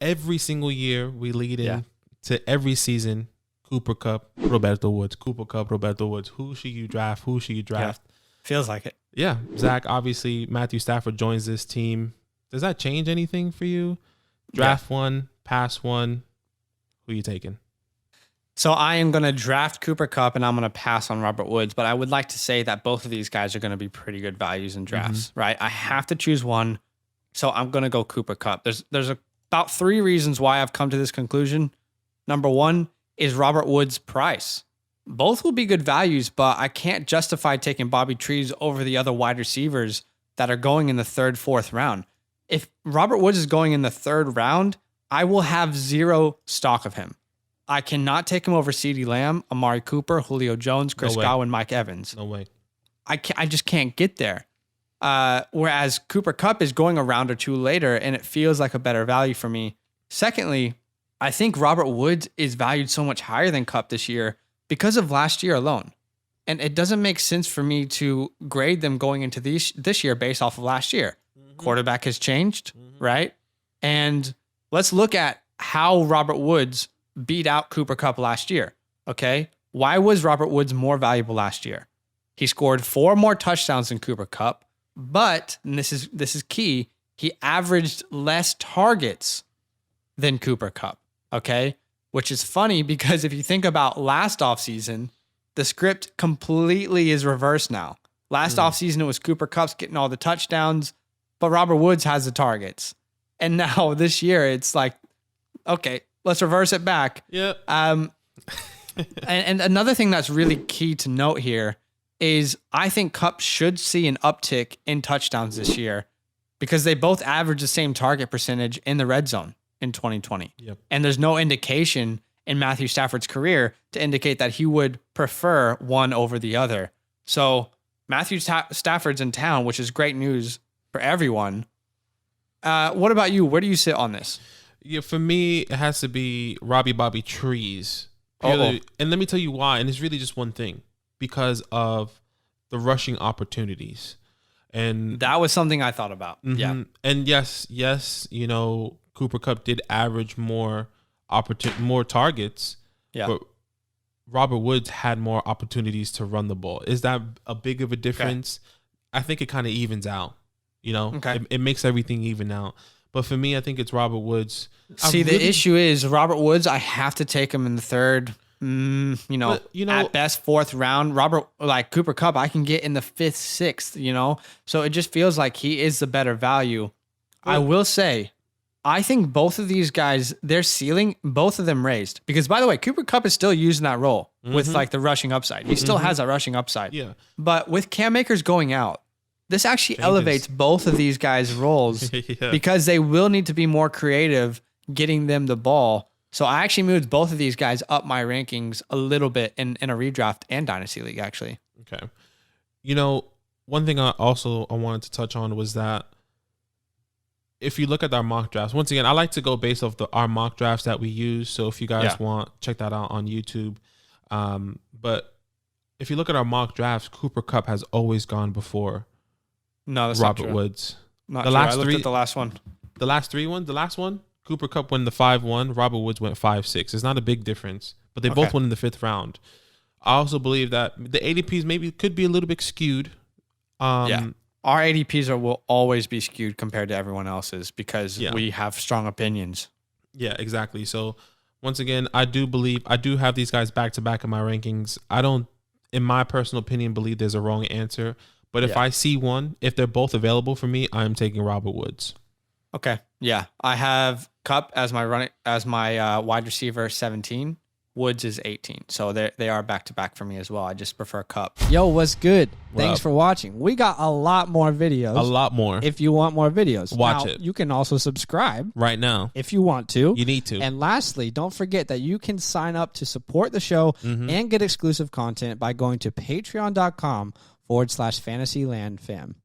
every single year we lead in to every season. Cooper Kupp, Roberto Woods. Cooper Kupp, Roberto Woods. Who should you draft? Who should you draft? Yeah. Feels like it. Yeah. Zach, obviously, Matthew Stafford joins this team. Does that change anything for you? Draft one, pass one. Who are you taking? So I am going to draft Cooper Kupp and I'm going to pass on Robert Woods. But I would like to say that both of these guys are going to be pretty good values in drafts, right? I have to choose one. So I'm going to go Cooper Kupp. There's about 3 reasons why I've come to this conclusion. Number one is Robert Woods' price. Both will be good values, but I can't justify taking Bobby Trees over the other wide receivers that are going in the 3rd, 4th round. If Robert Woods is going in the 3rd round, I will have 0 stock of him. I cannot take him over CeeDee Lamb, Amari Cooper, Julio Jones, Chris Godwin, Mike Evans. No way. I just can't get there. Whereas Cooper Kupp is going a round or 2 later, and it feels like a better value for me. Secondly, I think Robert Woods is valued so much higher than Kupp this year because of last year alone. And it doesn't make sense for me to grade them going into this year based off of last year. Quarterback has changed, right? And let's look at how Robert Woods beat out Cooper Kupp last year, okay? Why was Robert Woods more valuable last year? He scored 4 more touchdowns than Cooper Kupp, but, and this is key, he averaged less targets than Cooper Kupp, okay? Which is funny because if you think about last offseason, the script completely is reversed now. Last offseason, it was Cooper Kupp's getting all the touchdowns, but Robert Woods has the targets. And now this year, it's like, okay, let's reverse it back. Yeah. And another thing that's really key to note here is I think Kupp should see an uptick in touchdowns this year because they both average the same target percentage in the red zone in 2020. Yep. And there's no indication in Matthew Stafford's career to indicate that he would prefer one over the other. So Matthew Stafford's in town, which is great news for everyone. What about you? Where do you sit on this? Yeah, for me, it has to be Bobby Trees. And let me tell you why. And it's really just one thing. Because of the rushing opportunities. And that was something I thought about. Yeah. And yes, you know, Cooper Kupp did average more targets. Yeah. But Robert Woods had more opportunities to run the ball. Is that a big of a difference? Okay. I think it kind of evens out. You know, it makes everything even out. But for me, I think it's Robert Woods. See, the issue is Robert Woods, I have to take him in the 3rd, at best 4th round. Cooper Kupp, I can get in the 5th, 6th, you know? So it just feels like he is the better value. I will say, I think both of these guys, their ceiling, both of them raised. Because, by the way, Cooper Kupp is still using that role with, like, the rushing upside. He still has that rushing upside. Yeah. But with Cam Akers going out, this actually elevates both of these guys' roles because they will need to be more creative getting them the ball. So I actually moved both of these guys up my rankings a little bit in a redraft and Dynasty League, actually. Okay. You know, one thing I wanted to touch on was that if you look at our mock drafts, once again, I like to go based off our mock drafts that we use. So if you guys want, check that out on YouTube. But if you look at our mock drafts, Cooper Kupp has always gone before that's Robert not true. Woods. Not the true. I looked at the last one. The last 3 ones? The last one? Cooper Kupp went the 5-1. Robert Woods went 5-6. It's not a big difference, but they both went in the 5th round. I also believe that the ADPs maybe could be a little bit skewed. Our ADPs will always be skewed compared to everyone else's because we have strong opinions. Yeah, exactly. So once again, I do have these guys back to back in my rankings. I don't, in my personal opinion, believe there's a wrong answer. But if I see one, if they're both available for me, I'm taking Robert Woods. Okay. Yeah. I have Kupp as my wide receiver 17. Woods is 18. So they are back to back for me as well. I just prefer Kupp. Yo, what's good? Thanks for watching. We got a lot more videos. A lot more. If you want more videos, watch it. You can also subscribe right now if you want to. You need to. And lastly, don't forget that you can sign up to support the show and get exclusive content by going to patreon.com/Fantasyland Fam.